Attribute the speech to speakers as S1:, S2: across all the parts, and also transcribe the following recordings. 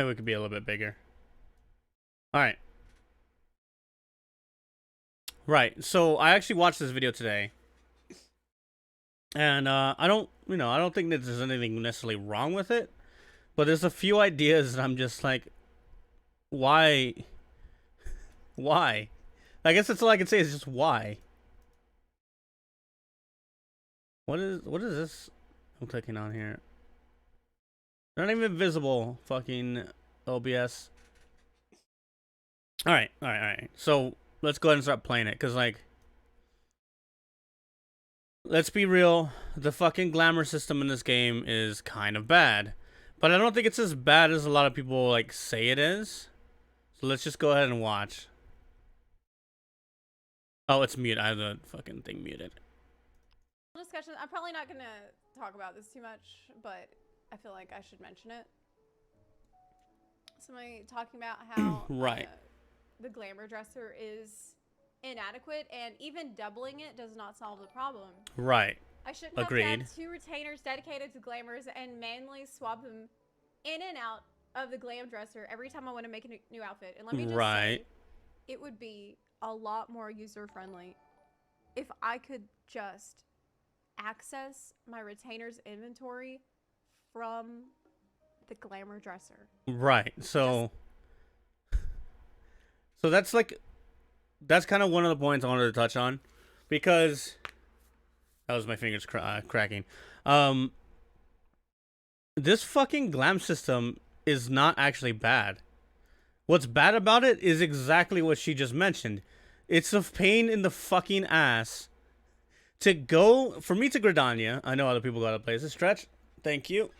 S1: Maybe we could be a little bit bigger. All right. Right. So I actually watched this video today, and I don't think that there's anything necessarily wrong with it, but there's a few ideas that I'm just like, why? Why? I guess that's all I can say is just why. What is this I'm clicking on here? They're not even visible, fucking OBS. All right. So let's go ahead and start playing it, cause like, let's be real, the fucking glamour system in this game is kind of bad, but I don't think it's as bad as a lot of people like say it is. So let's just go ahead and watch. Oh, it's mute. I have the fucking thing muted.
S2: Discussion. I'm probably not gonna talk about this too much, but I feel like I should mention it. Somebody talking about how
S1: right.
S2: The glamour dresser is inadequate, and even doubling it does not solve the problem.
S1: Right.
S2: I shouldn't have
S1: Agreed.
S2: to have 2 retainers dedicated to glamours and manually swap them in and out of the glam dresser every time I want to make a new outfit. And let me just say, it would be a lot more user-friendly if I could just access my retainer's inventory from the glamour dresser.
S1: Right. So that's like, that's kind of one of the points I wanted to touch on, because that was my fingers cracking. This fucking glam system is not actually bad. What's bad about it is exactly what she just mentioned. It's a pain in the fucking ass to go, for me, to Gridania. I know other people got to places. Stretch. Thank you.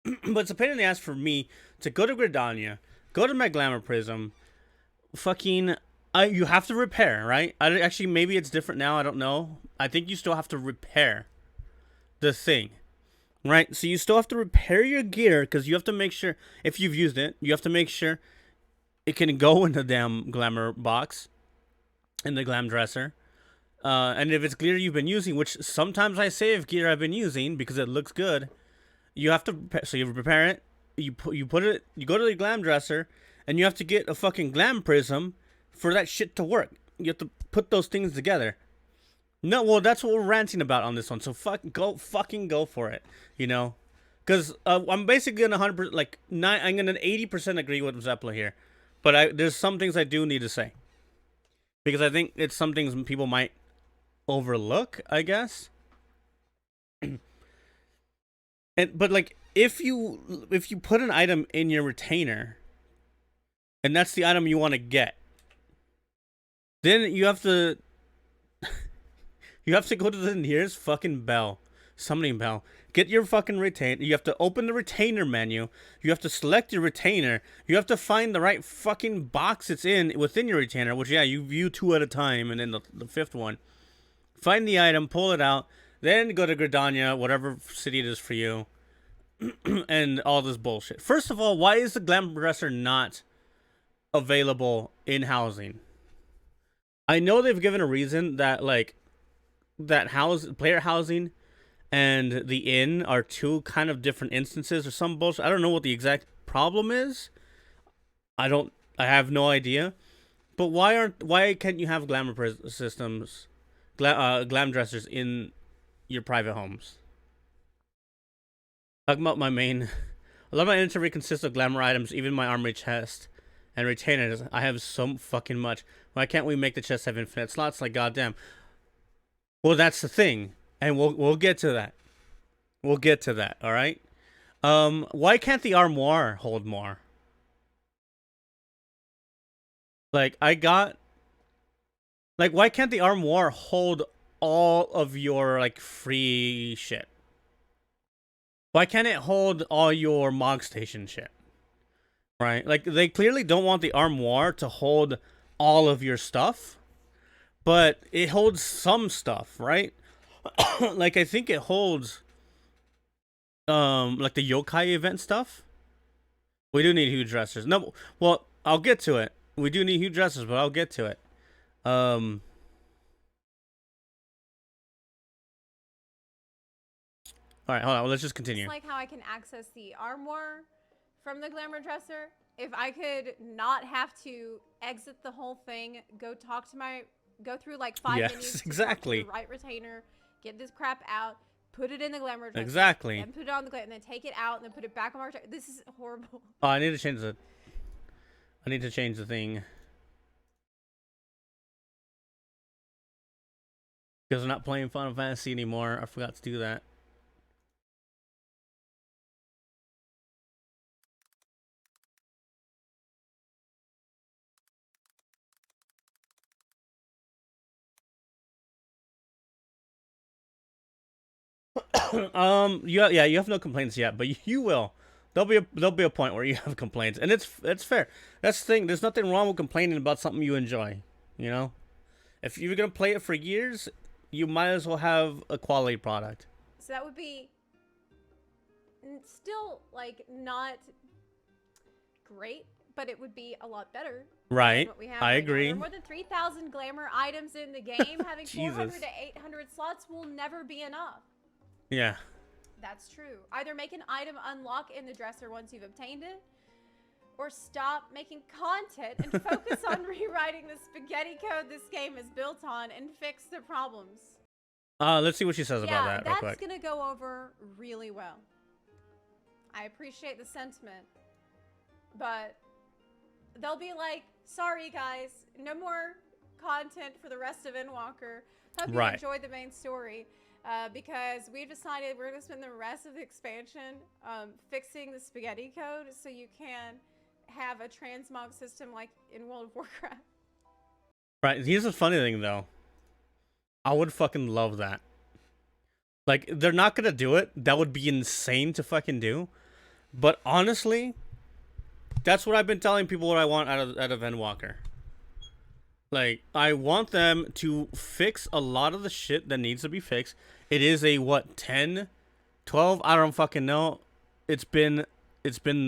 S1: But it's a pain in the ass for me to go to Gridania, go to my glamour prism, fucking, you have to repair, right? Actually, maybe it's different now. I don't know. I think you still have to repair the thing, right? So you still have to repair your gear, because you have to make sure, if you've used it, you have to make sure it can go in the damn glamour box, in the glam dresser. And if it's gear you've been using, which sometimes I save gear I've been using because it looks good, you have to, so you prepare it, you put it, you go to the glam dresser, and you have to get a fucking glam prism for that shit to work. You have to put those things together. No, well, that's what we're ranting about on this one. So fucking go for it, you know? Because I'm basically gonna 100%, like, I'm gonna 80% agree with Zepla here, but there's some things I do need to say, because I think it's some things people might overlook, I guess. But like, if you put an item in your retainer, and that's the item you want to get, then you have to go to the nearest fucking summoning bell, get your fucking retainer. You have to open the retainer menu. You have to select your retainer. You have to find the right fucking box it's in within your retainer, which, yeah, you view 2 at a time, and then the 5th one. Find the item, pull it out, then go to Gridania, whatever city it is for you, and all this bullshit. First of all, why is the glamour dresser not available in housing? I know they've given a reason that, like, that player housing and the inn are 2 kind of different instances or some bullshit. I don't know what the exact problem is. I have no idea. But why can't you have glamour systems, glam dressers in your private homes? Talking about my main, a lot of my inventory consists of glamour items, even my armory chest and retainers. I have so fucking much. Why can't we make the chest have infinite slots? Like, goddamn. Well, that's the thing, and we'll get to that. We'll get to that. All right. Why can't the armoire hold more? Like, why can't the armoire hold all of your, like, free shit? Why can't it hold all your Mog Station shit? Right? Like, they clearly don't want the armoire to hold all of your stuff, but it holds some stuff, right? Like, I think it holds, like, the yokai event stuff. We do need huge dressers. No, well, I'll get to it. We do need huge dressers, but I'll get to it. All right, hold on. Let's just continue.
S2: It's like how I can access the armoire from the Glamour dresser. If I could not have to exit the whole thing, go through like 5 menus to
S1: exactly.
S2: talk to the right retainer, get this crap out, put it in the Glamour dresser,
S1: exactly,
S2: and put it on the and then take it out and then put it back on my retainer. This is horrible.
S1: Oh, I need to change the. I need to change the thing. Because I'm not playing Final Fantasy anymore. I forgot to do that. You have no complaints yet, but you will. There'll be a point where you have complaints, and it's fair. That's the thing. There's nothing wrong with complaining about something you enjoy. You know, if you're gonna play it for years, you might as well have a quality product.
S2: So that would be still like not great, but it would be a lot better.
S1: Right.
S2: What we have
S1: I
S2: right
S1: agree.
S2: There are more than 3,000 glamour items in the game. Having 400 to 800 slots will never be enough.
S1: Yeah.
S2: That's true. Either make an item unlock in the dresser once you've obtained it, or stop making content and focus on rewriting the spaghetti code this game is built on and fix the problems.
S1: Let's see what she says about that real quick.
S2: That's gonna go over really well. I appreciate the sentiment, but they'll be like, sorry guys, no more content for the rest of Endwalker. Hope you enjoyed the main story. Because we've decided we're going to spend the rest of the expansion fixing the spaghetti code so you can have a transmog system like in World of Warcraft.
S1: Right. Here's the funny thing, though. I would fucking love that. Like, they're not going to do it. That would be insane to fucking do. But honestly, that's what I've been telling people what I want out of Endwalker. Like, I want them to fix a lot of the shit that needs to be fixed. It is a, what, 10? 12? I don't fucking know. It's been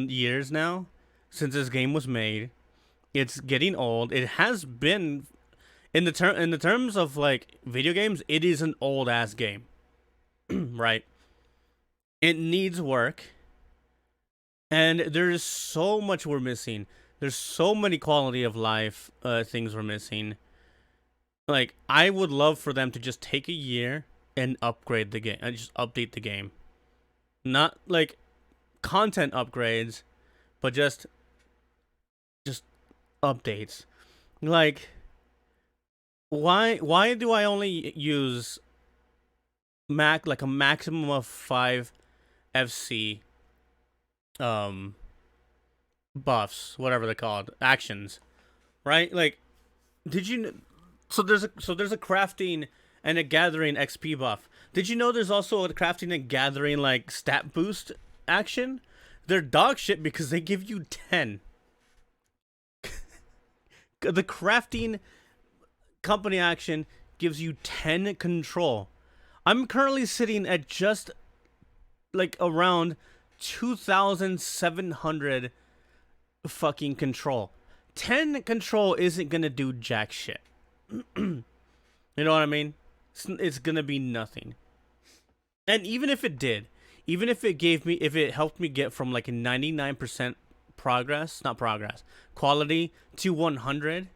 S1: years now since this game was made. It's getting old. It has been, in the terms of, like, video games, it is an old-ass game. Right? It needs work. And there's so much we're missing. There's so many quality of life things we're missing. Like, I would love for them to just take a year and upgrade the game. And just update the game. Not, like, content upgrades, but just updates. Like, why do I only use like a maximum of 5 FC buffs, whatever they're called, actions, right? Like, did you so there's a crafting and a gathering XP buff. Did you know there's also a crafting and gathering like stat boost action? They're dog shit because they give you 10. The crafting company action gives you 10 control. I'm currently sitting at just like around 2,700 fucking control. 10 control isn't gonna do jack shit. You know what I mean? It's gonna be nothing. And even if it did, even if it helped me get from like a 99% quality to 100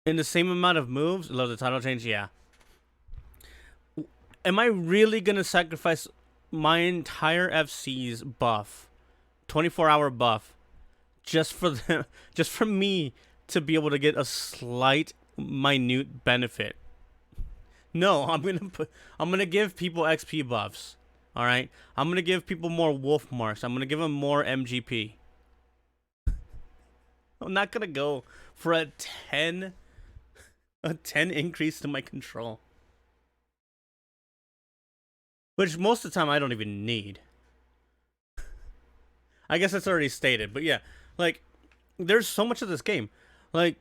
S1: in the same amount of moves, love the title change, yeah. Am I really gonna sacrifice my entire FC's buff, 24-hour buff, just for me to be able to get a slight, minute benefit? No, I'm gonna give people XP buffs. All right, I'm gonna give people more wolf marks. I'm gonna give them more MGP. I'm not gonna go for a 10 increase to my control, which most of the time I don't even need. I guess that's already stated, but yeah, like, there's so much of this game. Like,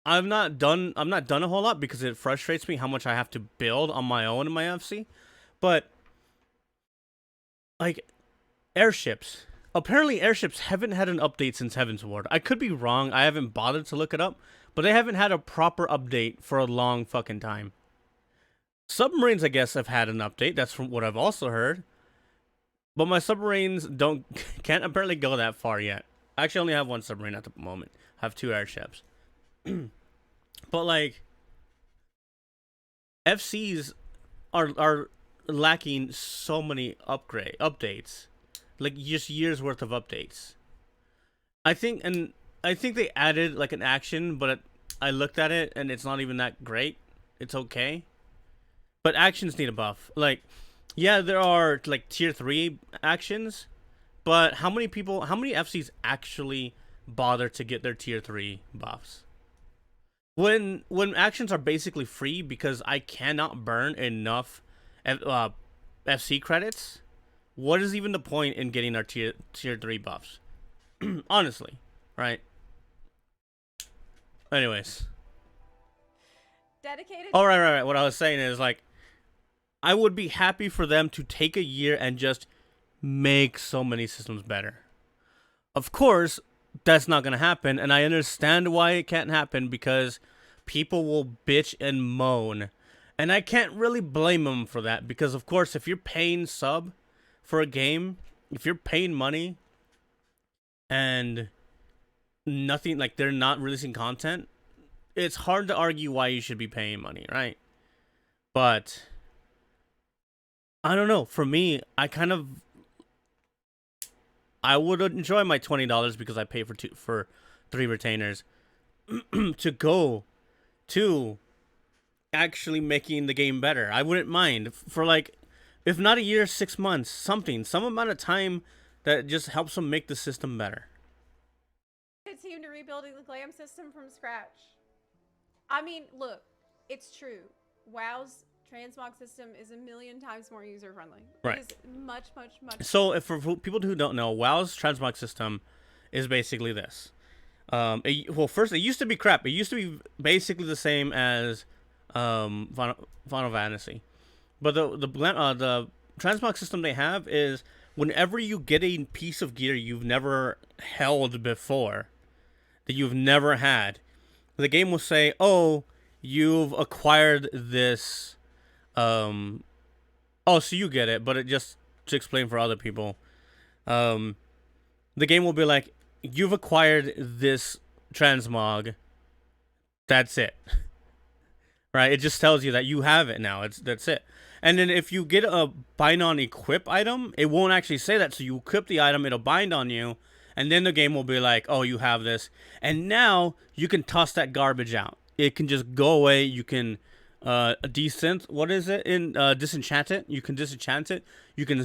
S1: I'm not done a whole lot because it frustrates me how much I have to build on my own in my FC. But, like, airships. Apparently airships haven't had an update since Heaven's Ward. I could be wrong. I haven't bothered to look it up. But they haven't had a proper update for a long fucking time. Submarines, I guess, have had an update. That's from what I've also heard. But my submarines can't apparently go that far yet. I actually only have one submarine at the moment. I have 2 airships. But like FCs are lacking so many updates. Like just years worth of updates. I think they added like an action, but I looked at it and it's not even that great. It's okay. But actions need a buff. Like, yeah, there are like tier 3 actions, but how many FCs actually bother to get their tier 3 buffs? When actions are basically free because I cannot burn enough FC credits, what is even the point in getting our tier 3 buffs? Honestly, right? Anyways.
S2: Dedicated.
S1: Oh, right. What I was saying is, like, I would be happy for them to take a year and just make so many systems better. Of course, that's not going to happen, and I understand why it can't happen because people will bitch and moan. And I can't really blame them for that because, of course, if you're paying sub for a game, if you're paying money and nothing, like they're not releasing content, it's hard to argue why you should be paying money, right? But I don't know. For me, I would enjoy my $20 because I pay for 3 retainers to go to actually making the game better. I wouldn't mind for like, if not a year, 6 months, some amount of time that just helps them make the system better.
S2: Team to rebuilding the glam system from scratch. I mean, look, it's true. WoW's transmog system is a million times more user friendly.
S1: Right.
S2: It is much.
S1: So, if for people who don't know, WoW's transmog system is basically this. First, it used to be crap. It used to be basically the same as Final Fantasy, but the transmog system they have is whenever you get a piece of gear you've never held before, that you've never had, the game will say, "Oh, you've acquired this." So you get it, but it just to explain for other people, the game will be like, "You've acquired this transmog. That's it." Right? It just tells you that you have it now. That's it. And then if you get a bind on equip item, it won't actually say that. So you equip the item, it'll bind on you, and then the game will be like, "Oh, you have this," and now you can toss that garbage out. It can just go away. You can disenchant it. You can disenchant it. You can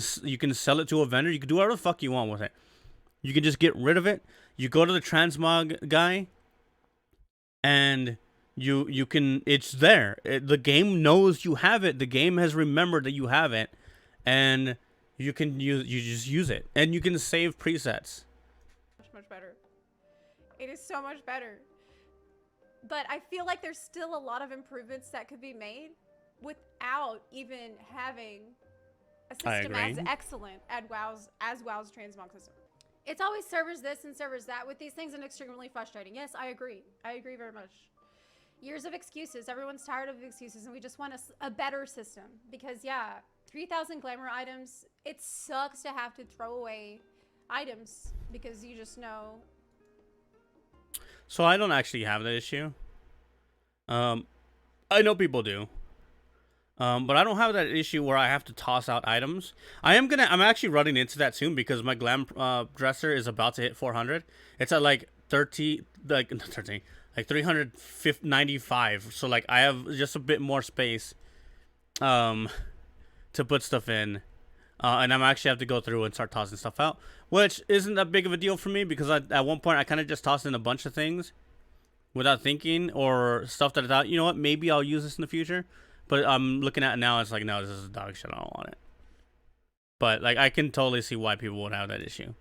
S1: sell it to a vendor. You can do whatever the fuck you want with it. You can just get rid of it. You go to the transmog guy, and you can. It's there. The game knows you have it. The game has remembered that you have it, and you just use it, and you can save presets.
S2: Much better. It is so much better. But I feel like there's still a lot of improvements that could be made without even having a system as excellent as WoW's transmog system. It's always servers this and servers that with these things, and extremely frustrating. Yes, I agree. I agree very much. Years of excuses. Everyone's tired of excuses, and we just want a better system. Because, yeah, 3,000 glamour items, it sucks to have to throw away items because you just know.
S1: So I don't actually have that issue. I know people do. But I don't have that issue where I have to toss out items. I'm actually running into that soon because my glam dresser is about to hit 400. It's at like 395. So like I have just a bit more space to put stuff in. And I'm actually have to go through and start tossing stuff out, which isn't that big of a deal for me because at one point I kind of just tossed in a bunch of things without thinking, or stuff that I thought, you know what, maybe I'll use this in the future. But I'm looking at it now, it's like, no, this is dog shit. I don't want it. But like, I can totally see why people would have that issue.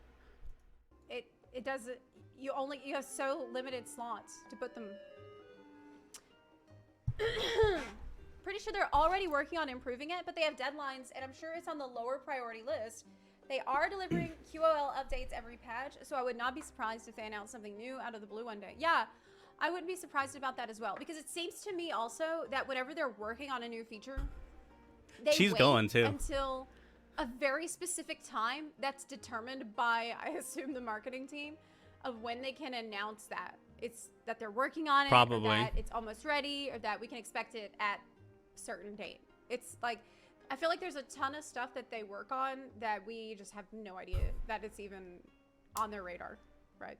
S2: It doesn't. You have so limited slots to put them. Pretty sure they're already working on improving it, but they have deadlines, and I'm sure it's on the lower priority list. They are delivering QOL updates every patch, so I would not be surprised if they announce something new out of the blue one day. Yeah, I wouldn't be surprised about that as well, because it seems to me also that whenever they're working on a new feature, they
S1: She's
S2: wait
S1: going too.
S2: until a very specific time that's determined by, I assume, the marketing team of when they can announce that they're working on it,
S1: Probably.
S2: or that it's almost ready, or that we can expect it at a certain date. It's like, I feel like there's a ton of stuff that they work on that we just have no idea that it's even on their radar, right?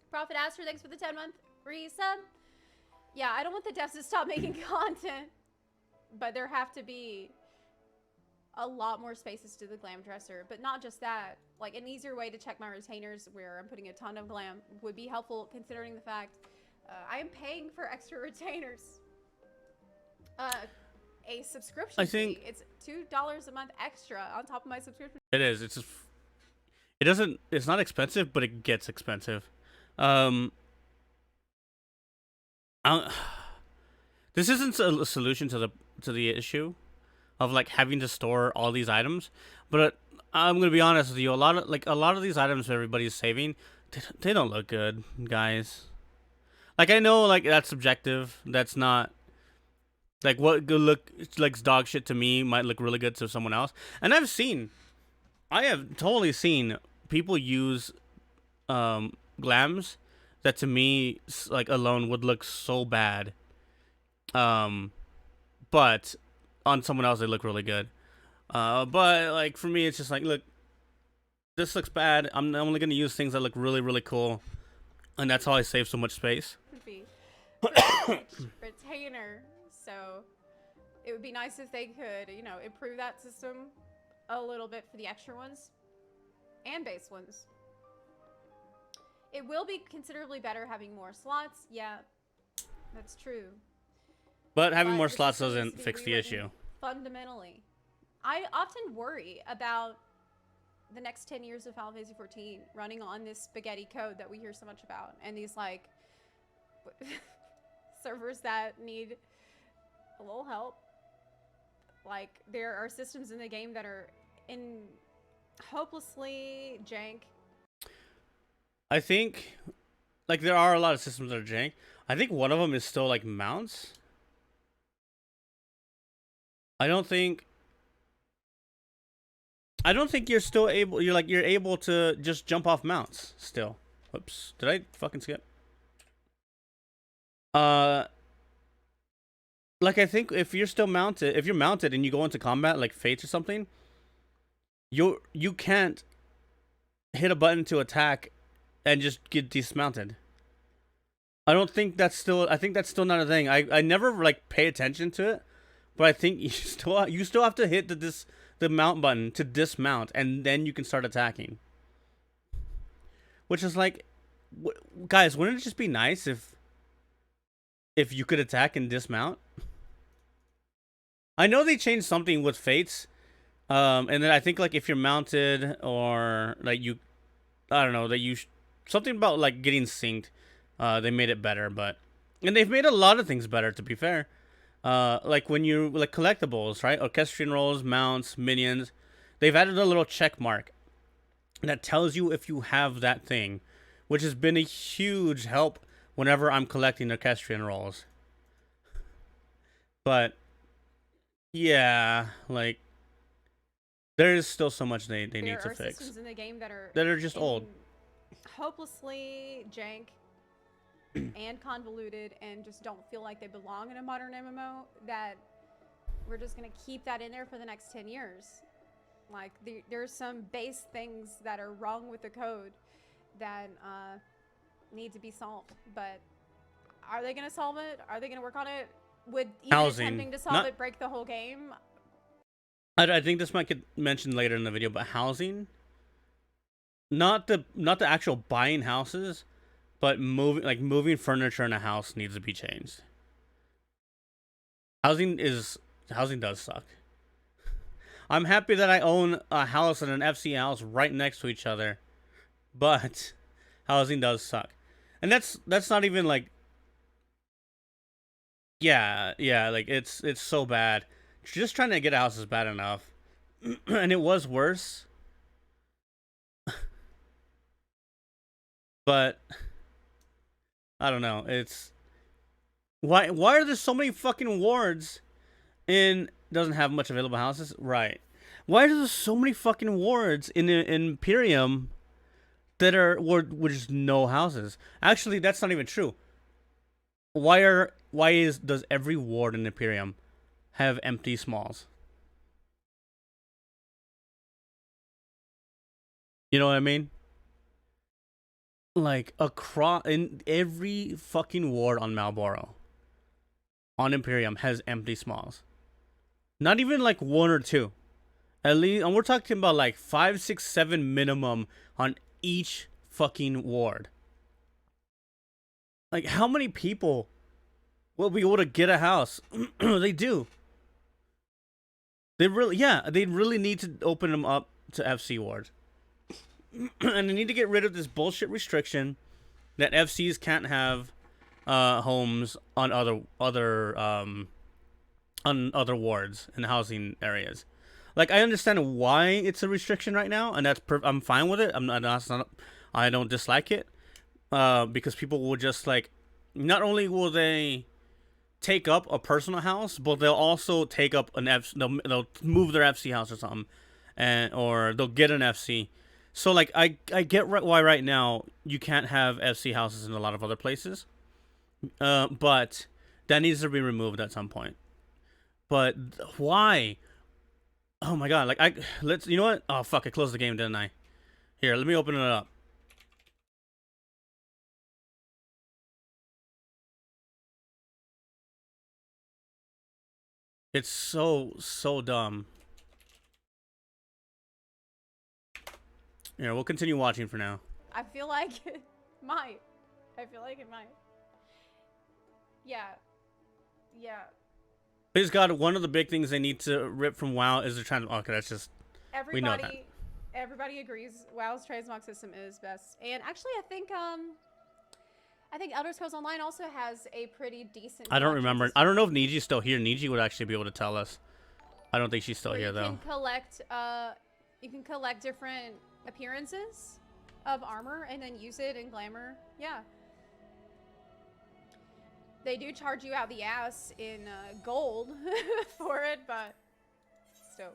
S2: Profit Aster, thanks for the 10-month resub. Yeah, I don't want the devs to stop making content, but there have to be a lot more spaces to the glam dresser. But not just that, like an easier way to check my retainers where I'm putting a ton of glam would be helpful, considering the fact I am paying for extra retainers. A subscription fee. It's $2 a month extra on top of my subscription.
S1: It is. It's just, it's not expensive, but it gets expensive. This isn't a solution to the issue of like having to store all these items, but I'm gonna be honest with you. A lot of these items everybody's saving, they don't look good, guys. Like, I know, like, that's subjective. That's not like what good look like dog shit to me might look really good to someone else. And I have totally seen people use glams that to me, like, alone would look so bad. But on someone else they look really good. But like for me, it's just like, look, this looks bad. I'm only gonna use things that look really, really cool, and that's how I save so much space.
S2: Retainer. So it would be nice if they could, you know, improve that system a little bit for the extra ones and base ones. It will be considerably better having more slots. Yeah, that's true.
S1: But having more slots doesn't fix the issue.
S2: Fundamentally, I often worry about the next 10 years of Final Fantasy 14 running on this spaghetti code that we hear so much about, and these like servers that need a little help. Like, there are systems in the game that are hopelessly jank.
S1: I think, like, there are a lot of systems that are jank. I think one of them is still like mounts. I don't think you're able to just jump off mounts still. Whoops. Did I fucking skip? Like, I think if you're mounted and you go into combat like Fates or something, you can't hit a button to attack and just get dismounted. I think that's still not a thing. I never like pay attention to it, but I think you still have to hit the mount button to dismount, and then you can start attacking. Which is like, guys, wouldn't it just be nice if you could attack and dismount? I know they changed something with Fates, and then I think like if you're mounted or like I don't know, something about like getting synced. They made it better, and they've made a lot of things better, to be fair. Like when you like collectibles, right? Orchestrion rolls, mounts, minions. They've added a little check mark that tells you if you have that thing, which has been a huge help whenever I'm collecting Orchestrion rolls. But yeah, like there is still so much they need to fix. There are
S2: systems in the game that
S1: are just old,
S2: hopelessly jank, and convoluted, and just don't feel like they belong in a modern MMO, that we're just going to keep that in there for the next 10 years. Like, there's some base things that are wrong with the code that need to be solved. But are they going to solve it? Are they going to work on it? Would even attempting to solve it break the whole game?
S1: I think this might get mentioned later in the video, but housing, not the actual buying houses, but moving furniture in a house needs to be changed. Housing does suck. I'm happy that I own a house and an FC house right next to each other, but housing does suck. And that's not even like, yeah, like it's so bad. Just trying to get a house is bad enough. And it was worse. But I don't know. It's why are there so many fucking wards in doesn't have much available houses, right? Why are there so many fucking wards in Imperium that are with just no houses? Actually, that's not even true. Does every ward in Imperium have empty smalls? You know what I mean? Like across in every fucking ward on Marlboro, on Imperium has empty smalls. Not even like one or two. At least, and we're talking about like 5, 6, 7 minimum on each fucking ward. Like, how many people will be able to get a house? They do. They really need to open them up to FC wards. And they need to get rid of this bullshit restriction that FCs can't have homes on other wards and housing areas. Like, I understand why it's a restriction right now, and I'm fine with it. I don't dislike it, because people will just like, not only will they take up a personal house, but they'll also take up they'll move their FC house or something, or they'll get an FC. So like, I get why right now you can't have FC houses in a lot of other places, but that needs to be removed at some point. But why? Oh my god! Like, you know what? Oh fuck! I closed the game, didn't I? Here, let me open it up. It's so dumb. Yeah, we'll continue watching for now.
S2: I feel like it might. I feel like it might. Yeah. Yeah.
S1: Please God, one of the big things they need to rip from WoW is they're trying to. Okay, that's just. We know that.
S2: Everybody agrees WoW's transmog system is best. And actually, I think Elder Scrolls Online also has a pretty decent.
S1: I don't remember. System. I don't know if Niji's still here. Niji would actually be able to tell us. I don't think she's still here though.
S2: You can collect different appearances of armor and then use it in Glamour. Yeah. They do charge you out the ass in gold for it, but still.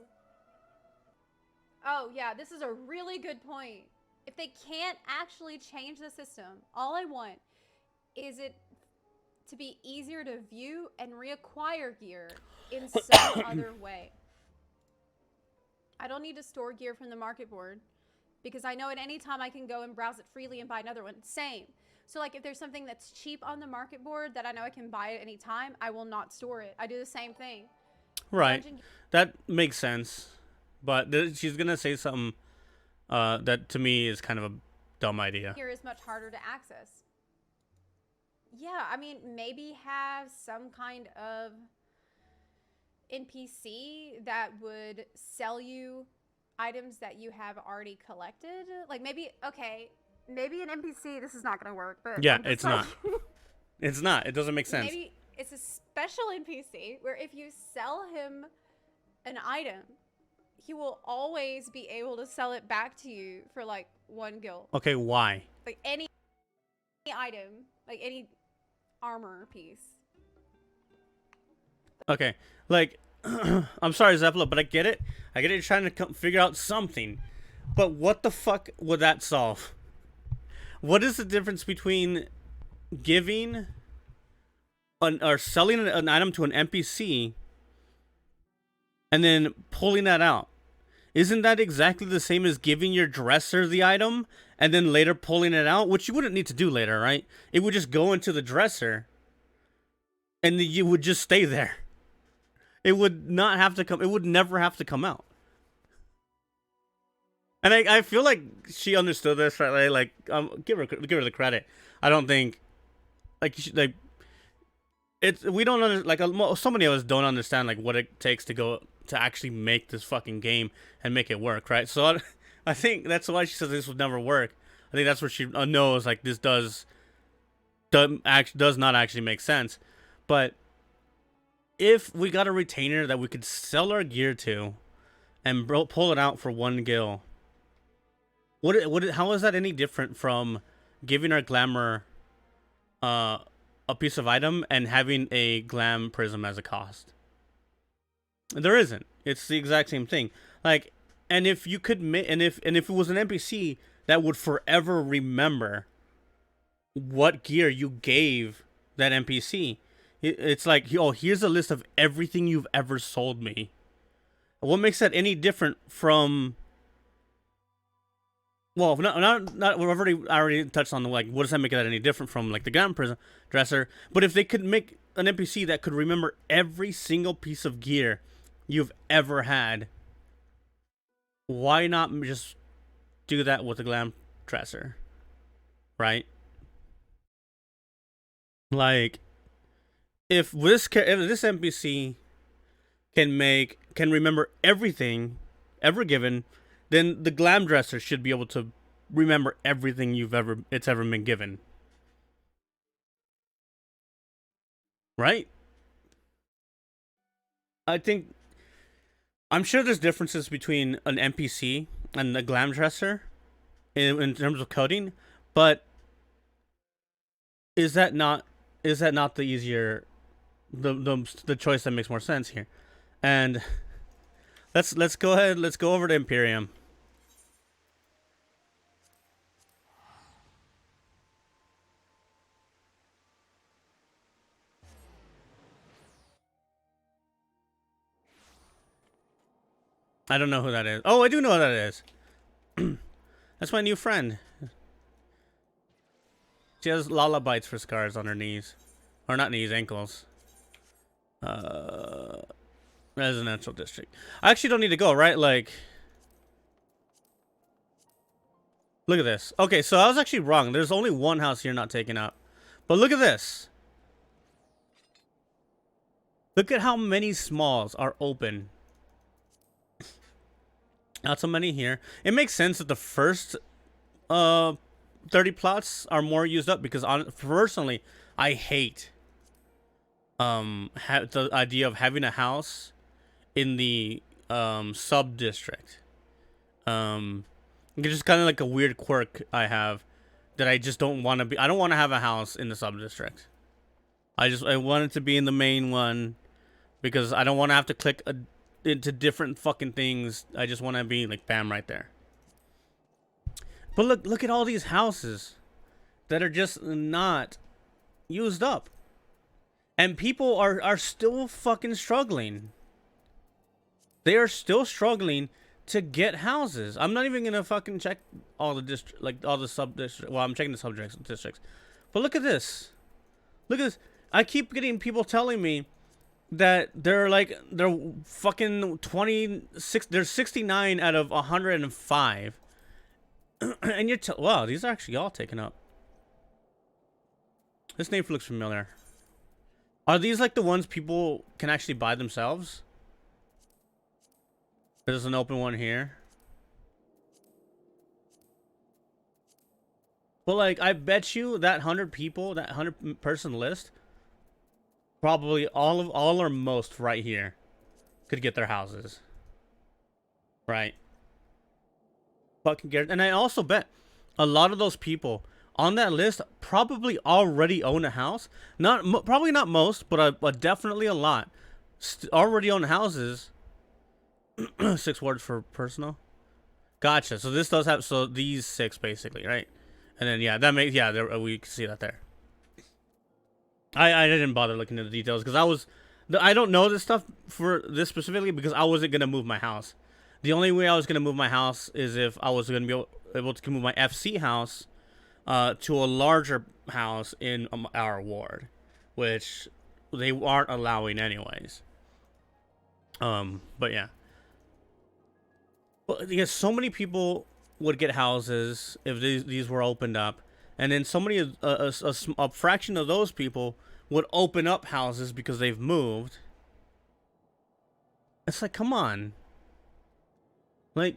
S2: Oh yeah, this is a really good point. If they can't actually change the system, all I want is it to be easier to view and reacquire gear in some other way. I don't need to store gear from the market board because I know at any time I can go and browse it freely and buy another one. Same. So like if there's something that's cheap on the market board that I know I can buy at any time, I will not store it. I do the same thing.
S1: Right. That makes sense. But she's going to say something that to me is kind of a dumb idea.
S2: Here is much harder to access. Yeah, I mean, maybe have some kind of NPC that would sell you items that you have already collected. Like maybe an NPC, this is not going to work, but
S1: yeah, it's not. It's not. It doesn't make sense.
S2: Maybe it's a special NPC where if you sell him an item, he will always be able to sell it back to you for like 1 gil.
S1: Okay, why?
S2: Like any item, like any armor piece.
S1: Okay, like, I'm sorry, Zepla, but I get it. I get it. You're trying to figure out something, but what the fuck would that solve? What is the difference between giving or selling an item to an NPC and then pulling that out? Isn't that exactly the same as giving your dresser the item and then later pulling it out? Which you wouldn't need to do later, right? It would just go into the dresser and you would just stay there. It would not have to come. It would never have to come out. And I feel like she understood this, right? Like, give her the credit. I don't think, we don't so many of us don't understand like what it takes to actually make this fucking game and make it work, right? So I think that's why she says this would never work. I think that's where she knows like this does not actually make sense. But if we got a retainer that we could sell our gear to and pull it out for 1 gil, how is that any different from giving our glamour a piece of item and having a glam prism as a cost? There isn't. It's the exact same thing. Like, and if you could, and if it was an NPC that would forever remember what gear you gave that NPC, it's like, oh, here's a list of everything you've ever sold me. What makes that any different from? Well, not. We've already touched on the, like, what does that make that any different from, like, the Glamour prison dresser? But if they could make an NPC that could remember every single piece of gear you've ever had, why not just do that with the Glam dresser, right? Like, if this NPC can remember everything ever given, then the Glam dresser should be able to remember everything it's ever been given, right? I'm sure there's differences between an NPC and the Glam dresser in terms of coding, but is that not the easier the choice that makes more sense here? And let's go ahead. Let's go over to Imperium. I don't know who that is. Oh, I do know who that is. That's my new friend. She has Lala bites for scars on her knees. Or not knees, ankles. Residential district. I actually don't need to go, right? Like, look at this. Okay, so I was actually wrong. There's only one house here not taken up. But look at this. Look at how many smalls are open. Not so many here. It makes sense that the first 30 plots are more used up because personally, I hate the idea of having a house in the sub district. It's just kind of like a weird quirk I have that I just don't want to be. I don't want to have a house in the sub district. I want it to be in the main one because I don't want to have to click into different fucking things. I just want to be like bam right there. But look at all these houses that are just not used up. And people are still fucking struggling. They are still struggling to get houses. I'm not even gonna fucking check all the all the sub districts. Well, I'm checking the sub districts. But look at this. Look at this. I keep getting people telling me that they're fucking 26. There's 69 out of 105. And you're wow, these are actually all taken up. This name looks familiar. Are these like the ones people can actually buy themselves? There's an open one here. Well, like, I bet you that 100 people, that 100 person list, probably all or most right here could get their houses. Right. Fucking get it. And I also bet a lot of those people on that list probably already own a house. Probably not most, but definitely a lot. Already own houses. 6 words for personal. Gotcha. So this does have, so these 6 basically, right? And then yeah, that makes, yeah, there, we can see that there. I didn't bother looking at the details because I don't know this stuff for this specifically because I wasn't gonna move my house. The only way I was gonna move my house is if I was gonna be able to move my FC house to a larger house in our ward, which they aren't allowing anyways. But yeah. Well, because so many people would get houses if these were opened up, and then so many a fraction of those people would open up houses because they've moved. It's like, come on. Like,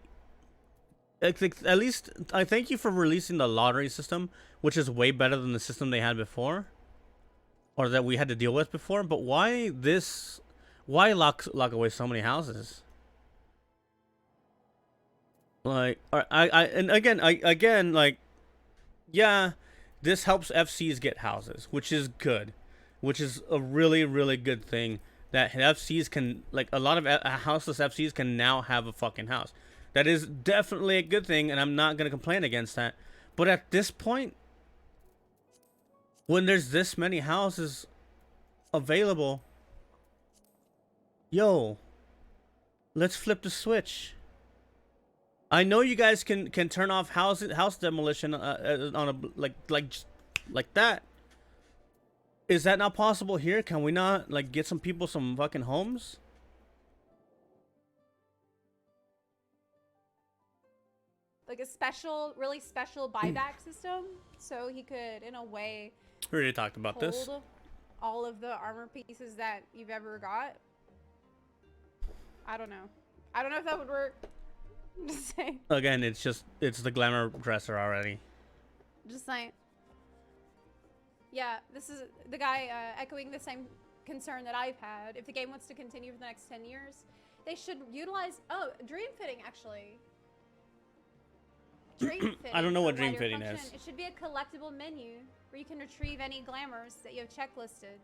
S1: at least I thank you for releasing the lottery system, which is way better than the system they had before, or that we had to deal with before. But why this? Why lock away so many houses? Like, and again, like, yeah, this helps FCs get houses, which is good, which is a really, really good thing that FCs can, like, a lot of houseless FCs can now have a fucking house. That is definitely a good thing, and I'm not gonna complain against that. But at this point, when there's this many houses available, yo, let's flip the switch. I know you guys can turn off house demolition on a like that. Is that not possible here? Can we not like get some people some fucking homes?
S2: Like a special, really special buyback system, so he could, in a way,
S1: we already talked about this.
S2: All of the armor pieces that you've ever got. I don't know. I don't know if that would work. Just saying.
S1: Again, it's the glamour dresser already.
S2: Just saying. Yeah, this is the guy echoing the same concern that I've had. If the game wants to continue for the next 10 years, they should utilize, dream fitting, actually. Dream fitting.
S1: I don't know what dream fitting is.
S2: It should be a collectible menu where you can retrieve any glamours that you have checklisted.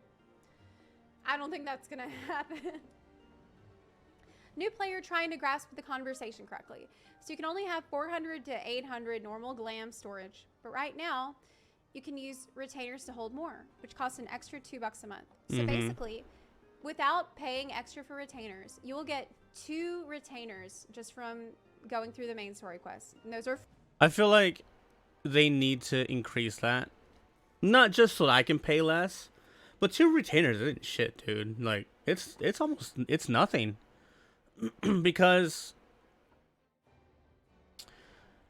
S2: I don't think that's gonna happen. New player trying to grasp the conversation correctly. So you can only have 400 to 800 normal glam storage, but right now you can use retainers to hold more, which costs an extra $2 a month. So basically, without paying extra for retainers, you will get 2 retainers just from going through the main story quest. And those are...
S1: I feel like they need to increase that. Not just so that I can pay less, but 2 retainers isn't shit, dude. Like, it's nothing. Because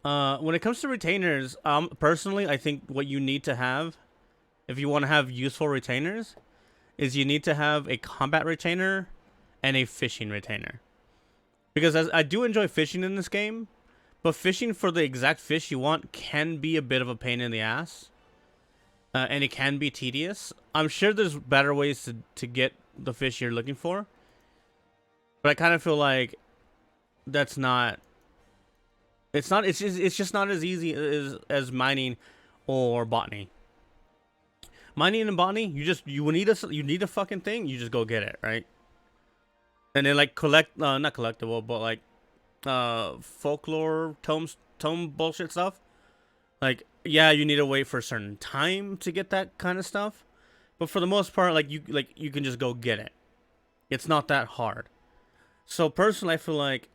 S1: when it comes to retainers, personally, I think what you need to have, if you want to have useful retainers, is you need to have a combat retainer and a fishing retainer. Because I do enjoy fishing in this game, but fishing for the exact fish you want can be a bit of a pain in the ass. And it can be tedious. I'm sure there's better ways to get the fish you're looking for. But I kind of feel like that's not... It's just not as easy as mining or botany. Mining and botany, you need a fucking thing, you just go get it, right? And then like not collectible, but like folklore tome bullshit stuff. Like, yeah, you need to wait for a certain time to get that kind of stuff, but for the most part, you can just go get it. It's not that hard. So personally, I feel like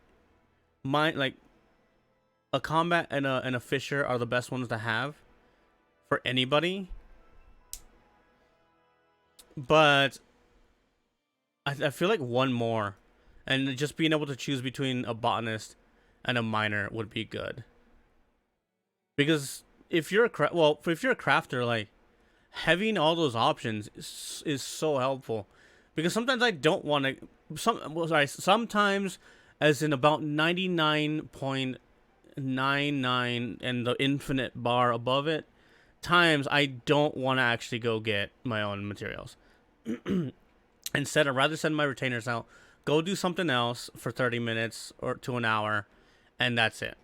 S1: a combat and a fisher are the best ones to have for anybody. But I feel like one more, and just being able to choose between a botanist and a miner would be good. Because if you're a crafter, like, having all those options is so helpful. Because sometimes I don't want to. Sometimes, as in about 99.99 and the infinite bar above it, times I don't want to actually go get my own materials. Instead, I'd rather send my retainers out, go do something else for 30 minutes or to an hour, and that's it.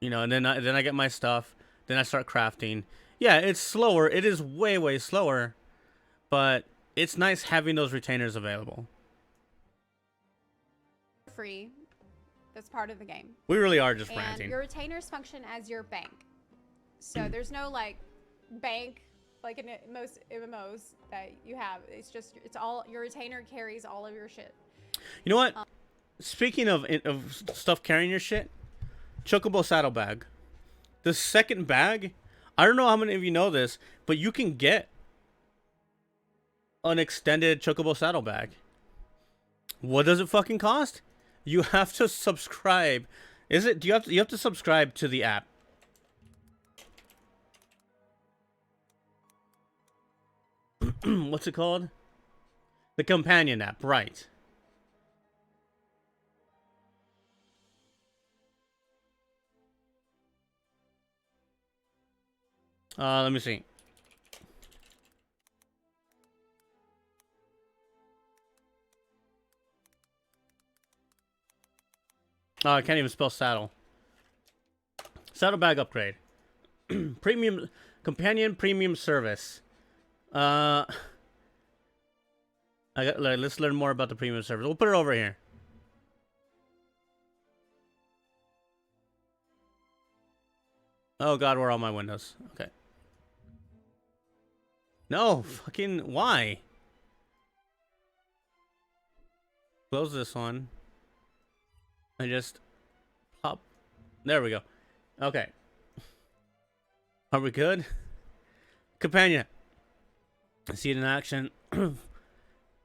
S1: You know, and then I get my stuff, then I start crafting. Yeah, it's slower. It is way, way slower, but it's nice having those retainers available.
S2: Free. That's part of the game.
S1: We really are just
S2: and
S1: ranting.
S2: Your retainers function as your bank. So there's no like bank like in most MMOs that you have. It's all your retainer carries all of your shit.
S1: You know what? Speaking of stuff carrying your shit, Chocobo saddlebag. The second bag, I don't know how many of you know this, but you can get an extended Chocobo saddlebag. What does it fucking cost? You have to subscribe. You have to subscribe to the app. What's it called? The companion app, right? Let me see. Oh, I can't even spell saddle. Saddlebag upgrade. Premium companion premium service. I Let's learn more about the premium service. We'll put it over here. Oh god, where are all my windows? Okay. No, fucking why? Close this one. And just pop. There we go. Okay. Are we good? Companion. See it in action.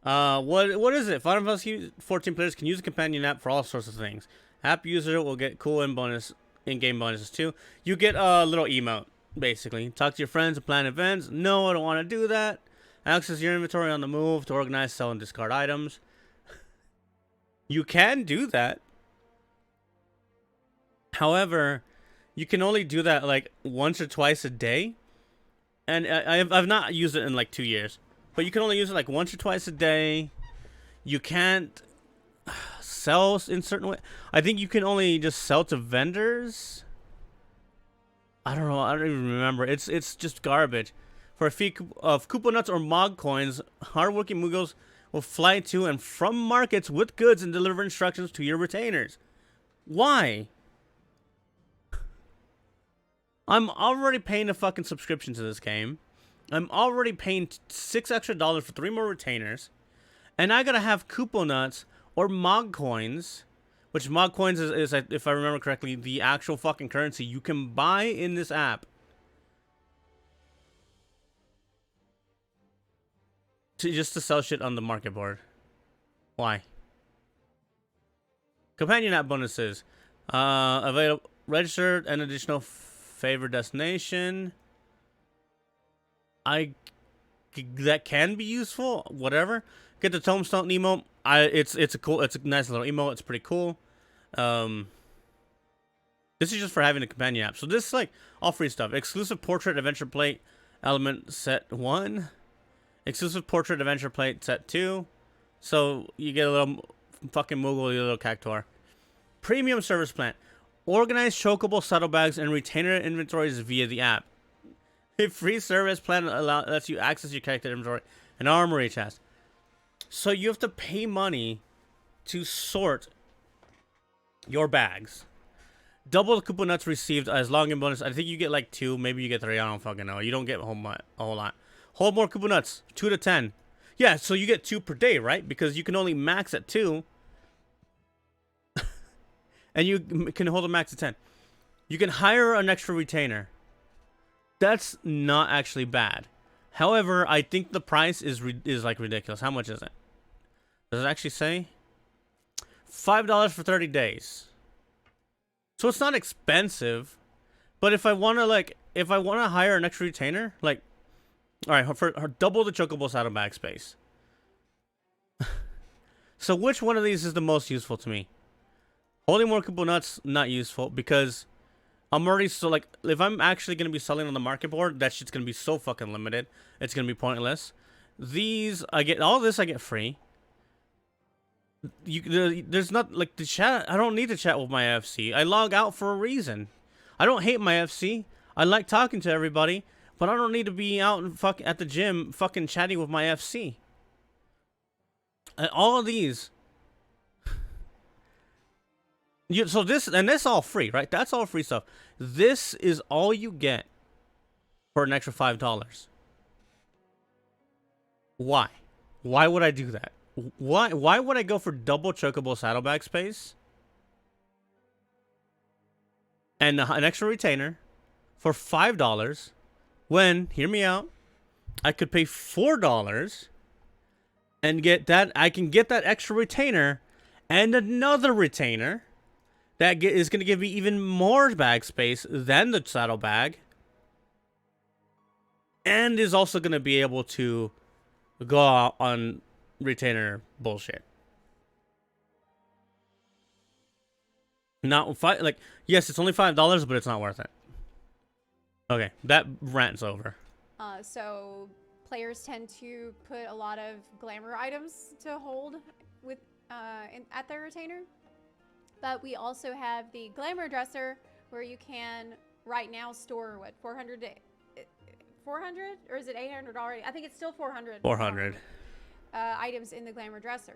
S1: What is it? Final Fantasy 14 players can use a companion app for all sorts of things. App user will get cool in-game bonuses too. You get a little emote, basically. Talk to your friends and plan events. No, I don't want to do that. Access your inventory on the move to organize, sell, and discard items. You can do that. However, you can only do that like once or twice a day. And I've not used it in like 2 years. But you can only use it like once or twice a day. You can't sell in certain way. I think you can only just sell to vendors. I don't know. I don't even remember. It's just garbage. For a fee of coupon nuts or mog coins, hardworking Muggles will fly to and from markets with goods and deliver instructions to your retainers. Why? I'm already paying a fucking subscription to this game. I'm already paying $6 extra for 3 more retainers. And I gotta have coupon nuts or mog coins. Which mog coins is, if I remember correctly, the actual fucking currency you can buy in this app. Just to sell shit on the market board. Why? Companion app bonuses. Available. Registered an additional favorite destination. That can be useful. Whatever. Get the Tombstone emote. It's a nice little emote. It's pretty cool. This is just for having a companion app. So this is like all free stuff. Exclusive portrait adventure plate element set 1. Exclusive portrait adventure plate set 2. So you get a little fucking Moogle, you little cactuar. Premium service plan. Organize chocobo saddlebags and retainer inventories via the app. A free service plan lets you access your character inventory and armory chest. So you have to pay money to sort your bags. Double the coupon nuts received as login bonus. I think you get like 2, maybe you get 3. I don't fucking know. You don't get a whole lot. Hold more coupon nuts. 2 to 10. Yeah, so you get 2 per day, right? Because you can only max at 2. And you can hold a max of 10. You can hire an extra retainer. That's not actually bad. However, I think the price is like ridiculous. How much is it? Does it actually say? $5 for 30 days. So it's not expensive. But if I want to hire an extra retainer, like, all right, for double the chocobo saddlebag space. So which one of these is the most useful to me? Holding more coupon nuts, not useful, because I'm already so, like, if I'm actually going to be selling on the market board, that shit's going to be so fucking limited. It's going to be pointless. These, I get, all this I get free. There's not, like, the chat, I don't need to chat with my FC. I log out for a reason. I don't hate my FC. I like talking to everybody, but I don't need to be out and at the gym fucking chatting with my FC. And all of these... So this, and that's all free, right? That's all free stuff. This is all you get for an extra $5. Why? Why would I do that? Why would I go for double chocobo saddlebag space and an extra retainer for $5 when, hear me out, I could pay $4 and get that, I can get that extra retainer and another retainer that is going to give me even more bag space than the saddlebag, and is also going to be able to go out on retainer bullshit. Not like, yes, it's only $5, but it's not worth it. Okay, that rant's over.
S2: So players tend to put a lot of glamour items to hold with at their retainer. But we also have the Glamour dresser, where you can right now store what, 400 or is it 800 already? I think it's still 400.
S1: 400.
S2: items in the Glamour dresser.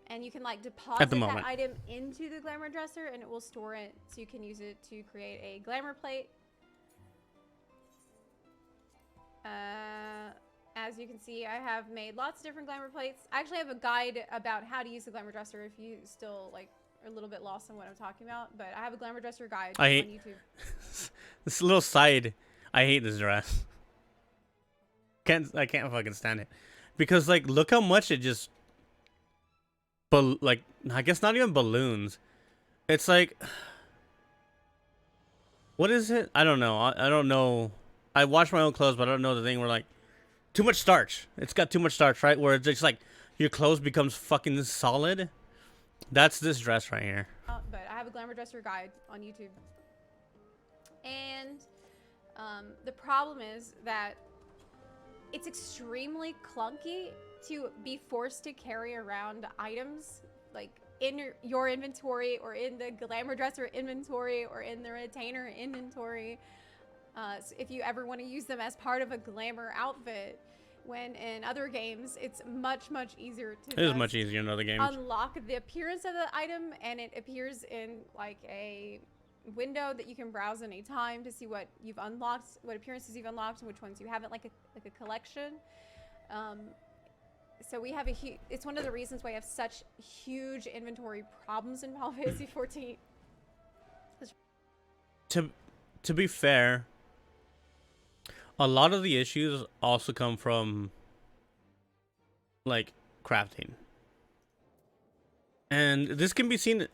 S2: And you can like deposit
S1: At the
S2: that
S1: moment.
S2: item into the Glamour dresser and it will store it so you can use it to create a Glamour plate. As you can see, I have made lots of different Glamour plates. I actually have a guide about how to use the Glamour dresser if you still like are a little bit lost on what I'm talking about. But I have a Glamour dresser guide on YouTube.
S1: This little side. I hate this dress. I can't fucking stand it. Because like look how much it just like I guess not even balloons. It's like what is it? I don't know. I don't know. I wash my own clothes, but I don't know the thing where like too much starch. It's got too much starch, right? Where it's just like your clothes becomes fucking solid. That's this dress right here.
S2: But I have a Glamour dresser guide on YouTube. And the problem is that it's extremely clunky to be forced to carry around items like in your inventory or in the Glamour dresser inventory or in the retainer inventory. So if you ever want to use them as part of a Glamour outfit, when in other games it's much easier to.
S1: It is much easier in other games.
S2: Unlock the appearance of the item, and it appears in like a window that you can browse any time to see what you've unlocked, what appearances you've unlocked, and which ones you haven't, like a collection. So we have it's one of the reasons why I have such huge inventory problems in Final Fantasy 14.
S1: To be fair, a lot of the issues also come from like crafting. And this can be seen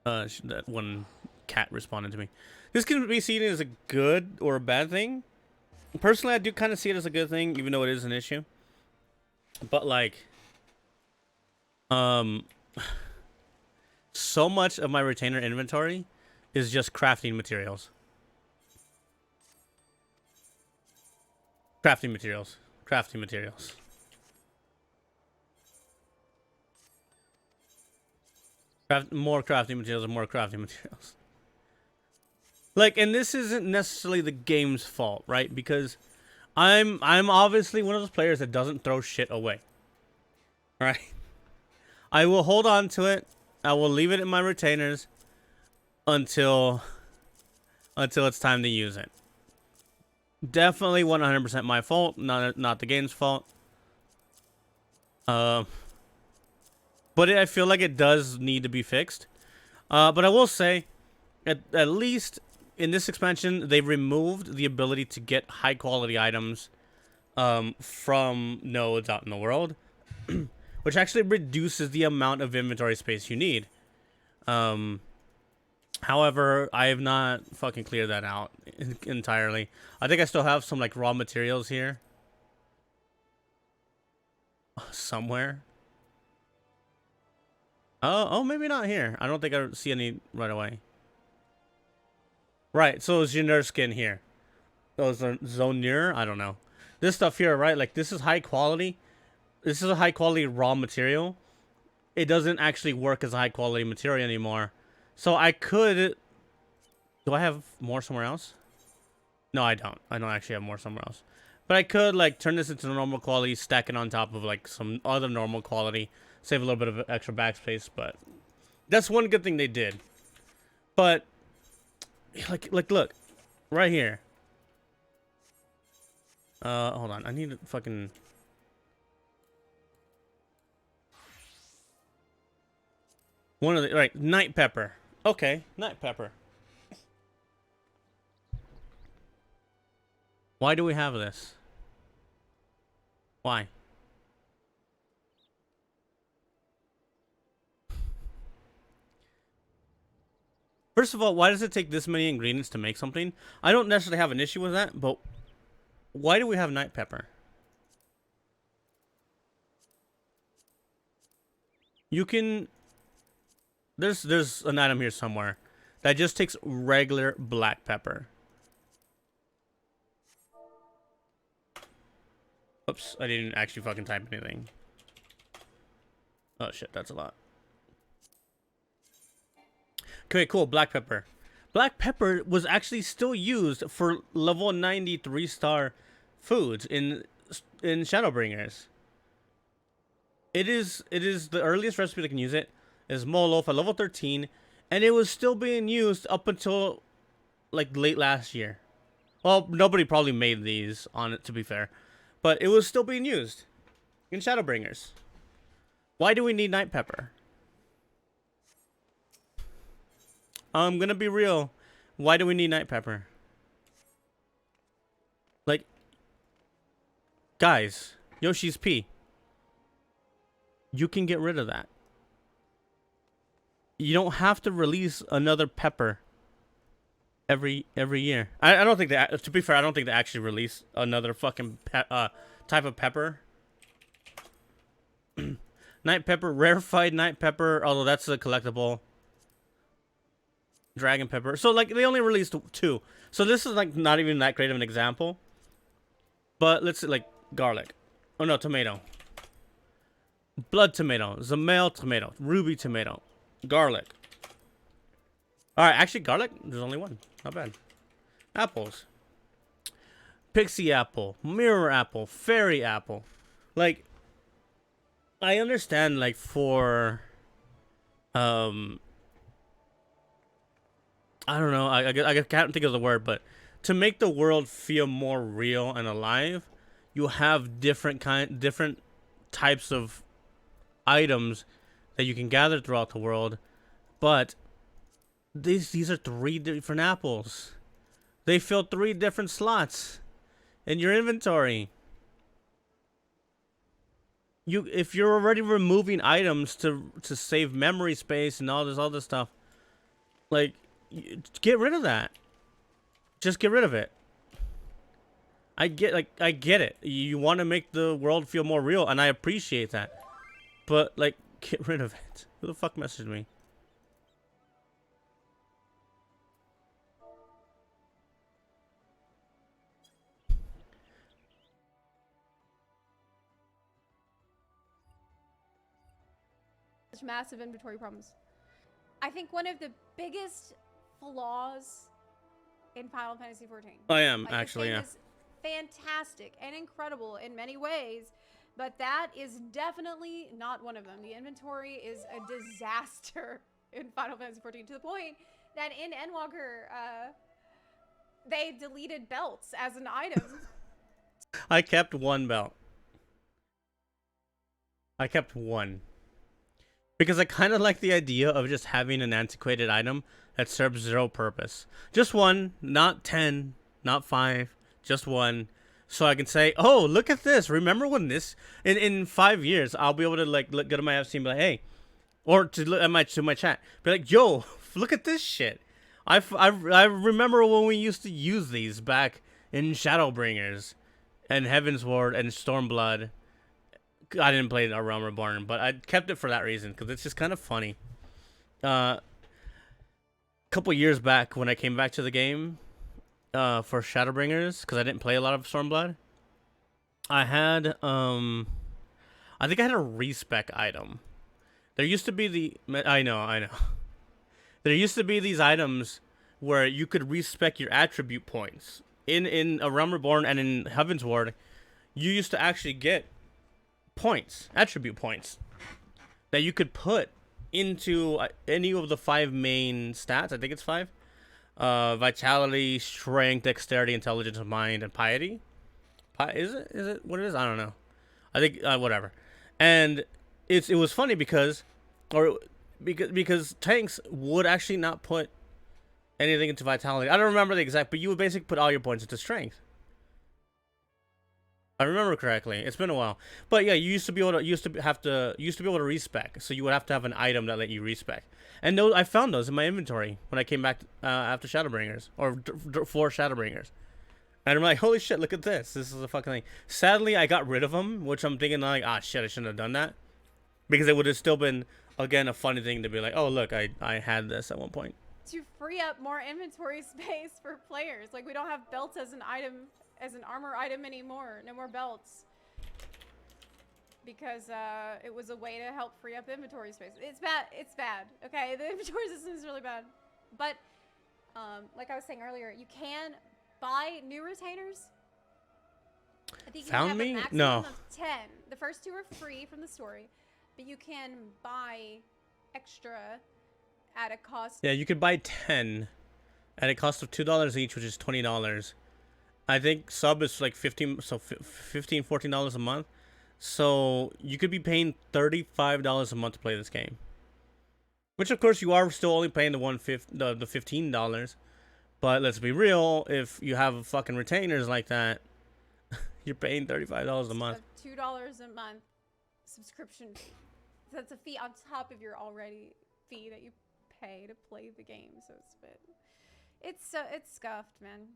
S1: that one cat responded to me. This can be seen as a good or a bad thing. Personally, I do kind of see it as a good thing, even though it is an issue. But like, so much of my retainer inventory is just crafting materials. Crafting materials. Crafting materials. More crafting materials and more crafting materials. Like, and this isn't necessarily the game's fault, right? Because I'm obviously one of those players that doesn't throw shit away. Right? I will hold on to it. I will leave it in my retainers until it's time to use it. Definitely 100% my fault, not the game's fault. But I feel like it does need to be fixed. But I will say, at least in this expansion, they removed the ability to get high quality items from nodes out in the world, which actually reduces the amount of inventory space you need. However, I have not fucking cleared that out entirely. I think I still have some like raw materials here somewhere. Oh, maybe not here. I don't think I see any right away. Right, so it's your skin here. Those are Zonir, I don't know. This stuff here, right? Like this is high quality. This is a high quality raw material. It doesn't actually work as a high quality material anymore. So I could. Do I have more somewhere else? No, I don't. I don't actually have more somewhere else. But I could like turn this into normal quality, stack it on top of like some other normal quality, save a little bit of extra backspace. But that's one good thing they did. But like look, right here. Hold on. I need to fucking. One of the right, night pepper. Okay, night pepper. Why do we have this? Why? First of all, why does it take this many ingredients to make something? I don't necessarily have an issue with that, but why do we have night pepper? You can... There's an item here somewhere that just takes regular black pepper. Oops, I didn't actually fucking type anything. Oh shit, that's a lot. Okay, cool, black pepper. Black pepper was actually still used for level 93 star foods in in Shadowbringers. It is the earliest recipe that can use it is Molof at level 13, and it was still being used up until like late last year. Well, nobody probably made these on it, to be fair, but it was still being used in Shadowbringers. Why do we need Night Pepper? I'm gonna be real. Why do we need Night Pepper? Like, guys, Yoshi's P. You can get rid of that. You don't have to release another pepper every year. I don't think that. To be fair, I don't think they actually release another fucking type of pepper. Night Pepper, rarefied Night Pepper. Although that's a collectible. Dragon Pepper. So like they only released 2. So this is like not even that great of an example. But let's see, like garlic. Oh no, tomato. Blood tomato, Zamel tomato, ruby tomato, garlic. Alright, actually garlic, there's only one. Not bad. Apples. Pixie apple, mirror apple, fairy apple. Like, I understand like for I don't know, I can't think of the word, but to make the world feel more real and alive, you have different types of items that you can gather throughout the world, but these are 3 different apples. They fill 3 different slots in your inventory. If you're already removing items to save memory space and all this other stuff, like, get rid of that. Just get rid of it. I get it. You want to make the world feel more real, and I appreciate that. But, like, get rid of it. Who the fuck messaged me?
S2: Such massive inventory problems. I think one of the biggest flaws in Final Fantasy XIV.
S1: I am,
S2: like,
S1: actually, yeah.
S2: Is fantastic and incredible in many ways. But that is definitely not one of them. The inventory is a disaster in Final Fantasy XIV, to the point that in Endwalker, they deleted belts as an item.
S1: I kept 1 belt. I kept 1. Because I kind of like the idea of just having an antiquated item that serves 0 purpose. Just 1, not 10, not 5, just 1. So I can say, oh, look at this. Remember when this, in 5 years, I'll be able to like go to my FC and be like, hey, or to look at my chat, be like, yo, look at this shit. I remember when we used to use these back in Shadowbringers and Heavensward and Stormblood. I didn't play A Realm Reborn, but I kept it for that reason, because it's just kind of funny. A couple years back, when I came back to the game, for Shadowbringers, because I didn't play a lot of Stormblood, I had I think I had a respec item. There used to be I know. There used to be these items where you could respec your attribute points. In A Realm Reborn and in Heavensward, you used to actually get points, attribute points, that you could put into any of the 5 main stats. I think it's 5. Vitality, strength, dexterity, intelligence of mind, and piety. Is it what it is? I don't know. I think whatever. And it was funny because tanks would actually not put anything into vitality. I don't remember the exact, but you would basically put all your points into strength. I remember correctly. It's been a while, but yeah, you used to be able to respec. So you would have to have an item that let you respec. And I found those in my inventory when I came back after Shadowbringers, or for Shadowbringers. And I'm like, holy shit, look at this. This is a fucking thing. Sadly, I got rid of them, which I'm thinking like, ah, shit, I shouldn't have done that. Because it would have still been, again, a funny thing to be like, oh, look, I had this at one point.
S2: To free up more inventory space for players. Like, we don't have belts as an item, as an armor item anymore. No more belts. Because it was a way to help free up inventory space. It's bad. It's bad. Okay, the inventory system is really bad. But like I was saying earlier, you can buy new retainers I think you can
S1: Found
S2: have
S1: me?
S2: a maximum
S1: No.
S2: of 10. The first 2 are free from the story, but you can buy extra at a cost.
S1: Yeah, you could buy 10 at a cost of $2 each, which is $20. I think sub is like 15, so $14 a month. So you could be paying $35 a month to play this game. Which of course you are still only paying the $15. But let's be real, if you have fucking retainers like that, you're paying $35 a month.
S2: $2 a month subscription fee. So that's a fee on top of your already fee that you pay to play the game. So it's scuffed, man.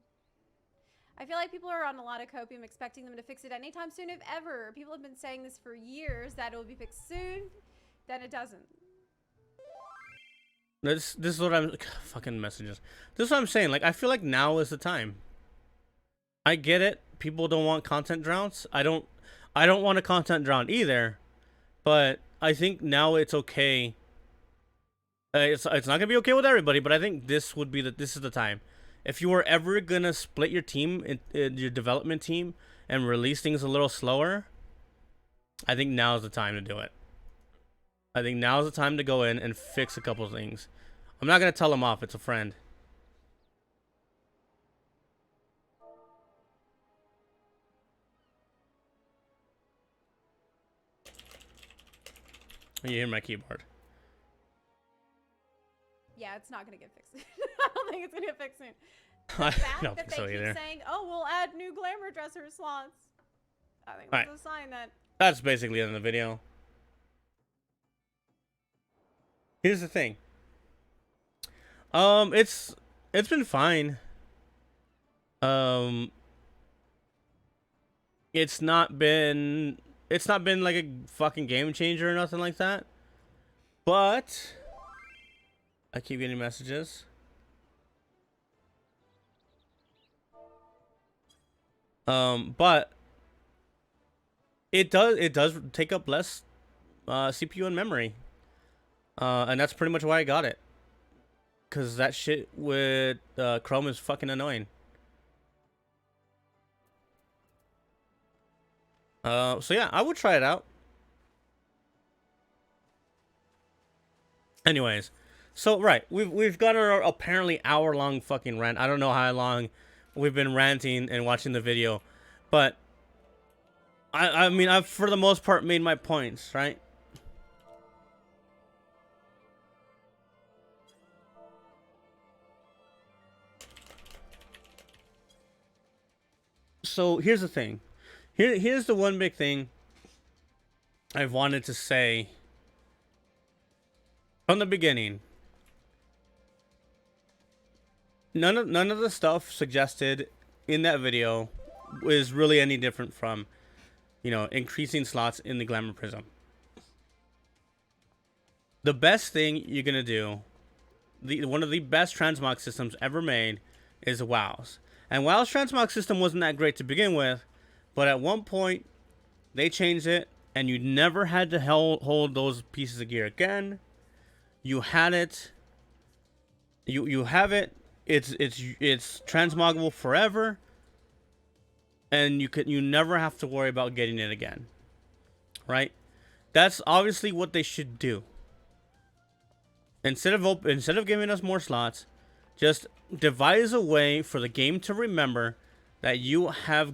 S2: I feel like people are on a lot of copium expecting them to fix it anytime soon, if ever. People have been saying this for years, that it will be fixed soon. Then it doesn't.
S1: This is what I'm fucking messages. This is what I'm saying. Like, I feel like now is the time. I get it. People don't want content drowns. I don't want a content drown either. But I think now it's okay. It's not gonna be okay with everybody, but I think this is the time. If you were ever gonna split your team, your development team, and release things a little slower, I think now's the time to do it. I think now's the time to go in and fix a couple things. I'm not gonna tell him off. It's a friend. You hear my keyboard.
S2: Yeah, it's not gonna get fixed. I don't think it's gonna get fixed soon. The
S1: I
S2: fact
S1: don't
S2: that
S1: think so
S2: they keep
S1: either.
S2: saying, "Oh, we'll add new glamour dresser slots," I think that's a sign that.
S1: That's basically it in the video. Here's the thing. It's been fine. It's not been like a fucking game changer or nothing like that. But I keep getting messages. But it does take up less CPU and memory. And that's pretty much why I got it. Cause that shit with Chrome is fucking annoying. So yeah, I would try it out. Anyways, so right, we've got our apparently hour-long fucking rant. I don't know how long we've been ranting and watching the video, but I mean I've for the most part made my points, right? So here's the thing. Here's the one big thing I've wanted to say from the beginning. None of the stuff suggested in that video is really any different from, you know, increasing slots in the Glamour Prism. The best thing you're gonna do, one of the best transmog systems ever made, is WoW's. And WoW's transmog system wasn't that great to begin with, but at one point they changed it, and you never had to hold those pieces of gear again. You had it. You have it. It's transmoggable forever, and you never have to worry about getting it again. Right? That's obviously what they should do. Instead of giving us more slots, just devise a way for the game to remember that you have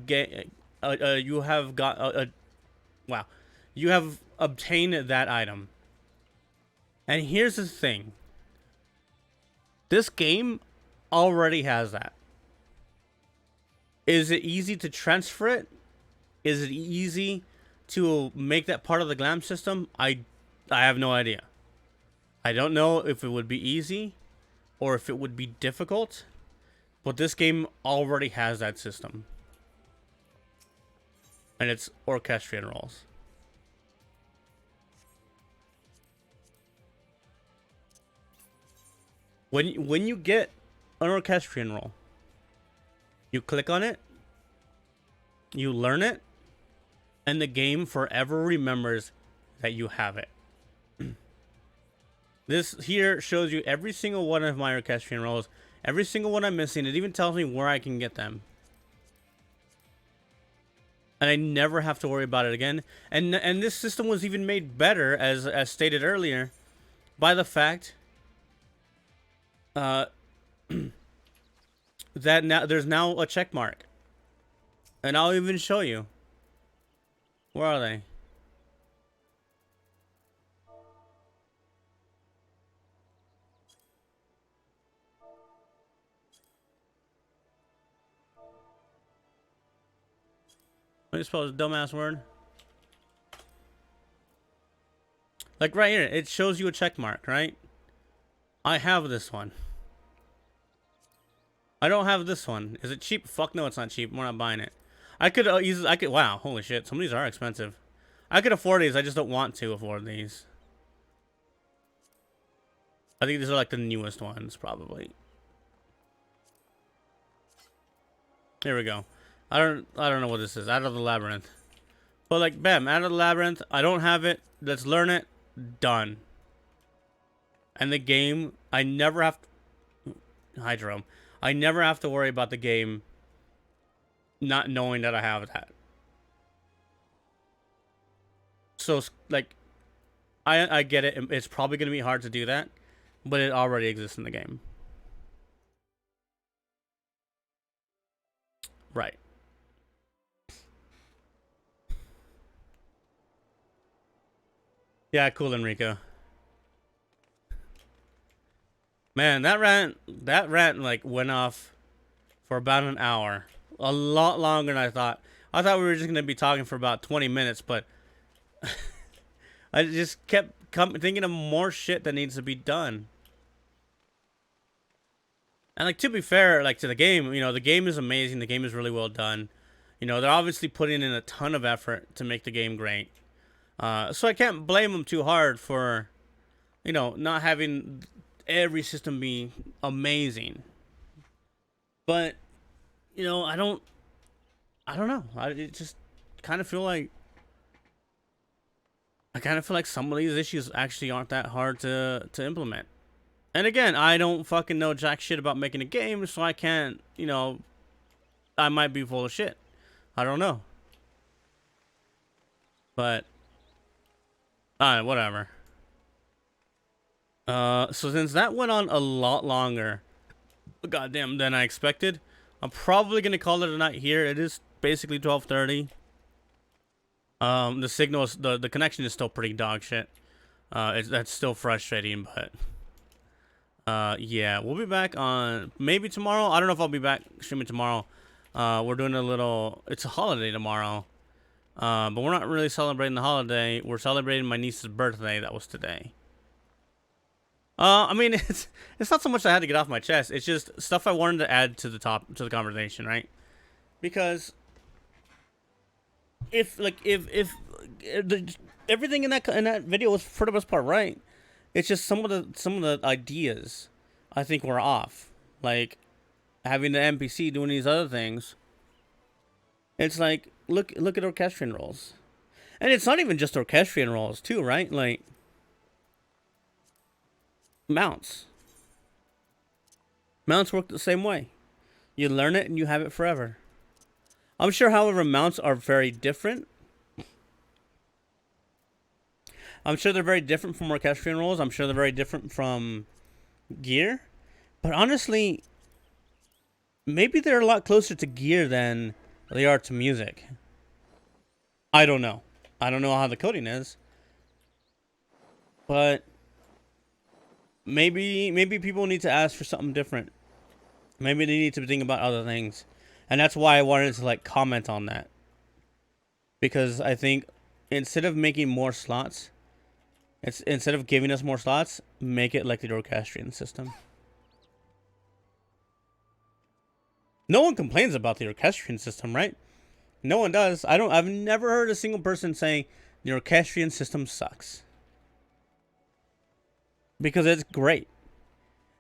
S1: obtained that item. And here's the thing. This game already has that. Is it easy to transfer it? Is it easy to make that part of the glam system? I have no idea. I don't know if it would be easy or if it would be difficult, but this game already has that system. And it's orchestrion rolls. When you get an orchestrion roll, you click on it, you learn it, and the game forever remembers that you have it. This here shows you every single one of my orchestrion rolls, every single one I'm missing. It even tells me where I can get them. and I never have to worry about it again. And this system was even made better, as stated earlier, by the fact that now there's now a check mark, and I'll even show you. Where are they? Let me spell this dumbass word. Like right here, it shows you a check mark, right? I have this one. I don't have this one. Is it cheap? Fuck no, it's not cheap. We're not buying it. I could easily, wow, holy shit. Some of these are expensive. I could afford these, I just don't want to afford these. I think these are like the newest ones, probably. Here we go. I don't know what this is. Out of the Labyrinth. But like, bam, Out of the Labyrinth. I don't have it. Let's learn it. Done. And the game, I never have to... Hi, Jerome. I never have to worry about the game not knowing that I have that. So, like, I get it. It's probably going to be hard to do that. But it already exists in the game. Right. Yeah, cool, Enrico. Man, that rant like went off for about an hour. A lot longer than I thought. I thought we were just gonna be talking for about 20 minutes, but I just kept thinking of more shit that needs to be done. And like, to be fair, like, to the game, you know, the game is amazing. The game is really well done. You know, they're obviously putting in a ton of effort to make the game great. So I can't blame them too hard for, you know, not having every system be amazing. But, you know, I don't know. I just kind of feel like some of these issues actually aren't that hard to implement. And again, I don't fucking know jack shit about making a game, so I can't, you know, I might be full of shit. I don't know. But, alright, whatever. So since that went on a lot longer, goddamn, than I expected, I'm probably gonna call it a night here. It is basically 12:30. The signal is, the connection is still pretty dog shit. That's still frustrating, but yeah, we'll be back on maybe tomorrow. I don't know if I'll be back streaming tomorrow. We're doing a little, it's a holiday tomorrow. But we're not really celebrating the holiday. We're celebrating my niece's birthday. That was today. I mean, it's not so much I had to get off my chest. It's just stuff I wanted to add to the conversation, right? Because if everything in that video was for the most part right, it's just some of the ideas I think were off. Like having the NPC doing these other things. It's like, look at orchestrion roles. And it's not even just orchestrion roles too, right? Like mounts. Mounts work the same way. You learn it and you have it forever. I'm sure, however, mounts are very different. I'm sure they're very different from orchestrion roles. I'm sure they're very different from gear. But honestly, maybe they're a lot closer to gear than they are to music. I don't know. I don't know how the coding is. But maybe people need to ask for something different. Maybe they need to think about other things. And that's why I wanted to like comment on that. Because I think instead of making more slots, instead of giving us more slots, make it like the orchestrion system. No one complains about the orchestrion system, right? No one does. I've never heard a single person say the orchestrion system sucks. Because it's great.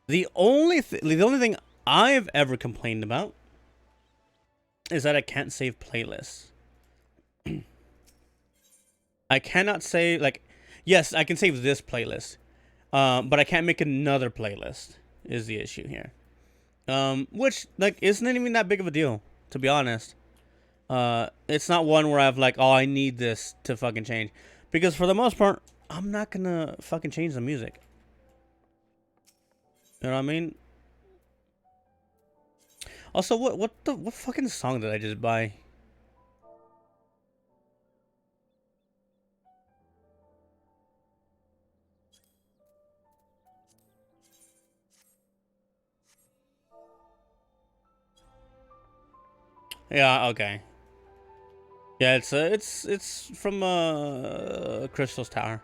S1: The only thing I've ever complained about is that I can't save playlists. I cannot say, like, yes, I can save this playlist, but I can't make another playlist is the issue here. Which, like, isn't even that big of a deal, to be honest. It's not one where I've like, oh, I need this to fucking change, because for the most part, I'm not gonna fucking change the music. You know what I mean? Also, what fucking song did I just buy? Yeah, okay. Yeah, it's from Crystal's Tower.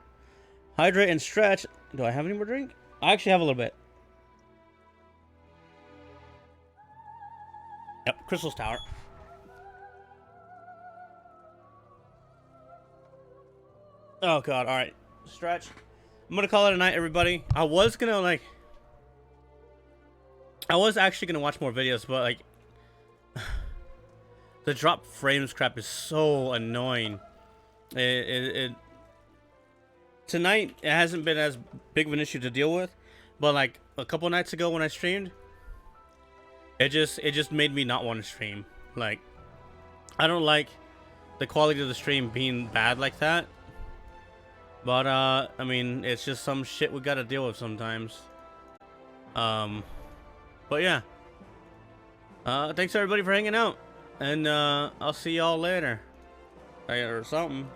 S1: Hydrate and stretch. Do I have any more drink? I actually have a little bit. Yep, Crystal's Tower. Oh god, alright. Stretch. I'm gonna call it a night, everybody. I was actually gonna watch more videos, but like the drop frames crap is so annoying. Tonight it hasn't been as big of an issue to deal with, but like a couple nights ago when I streamed, it just made me not want to stream. Like, I don't like the quality of the stream being bad like that. But I mean, it's just some shit we gotta deal with sometimes. But yeah. Thanks everybody for hanging out, and I'll see y'all later, or something.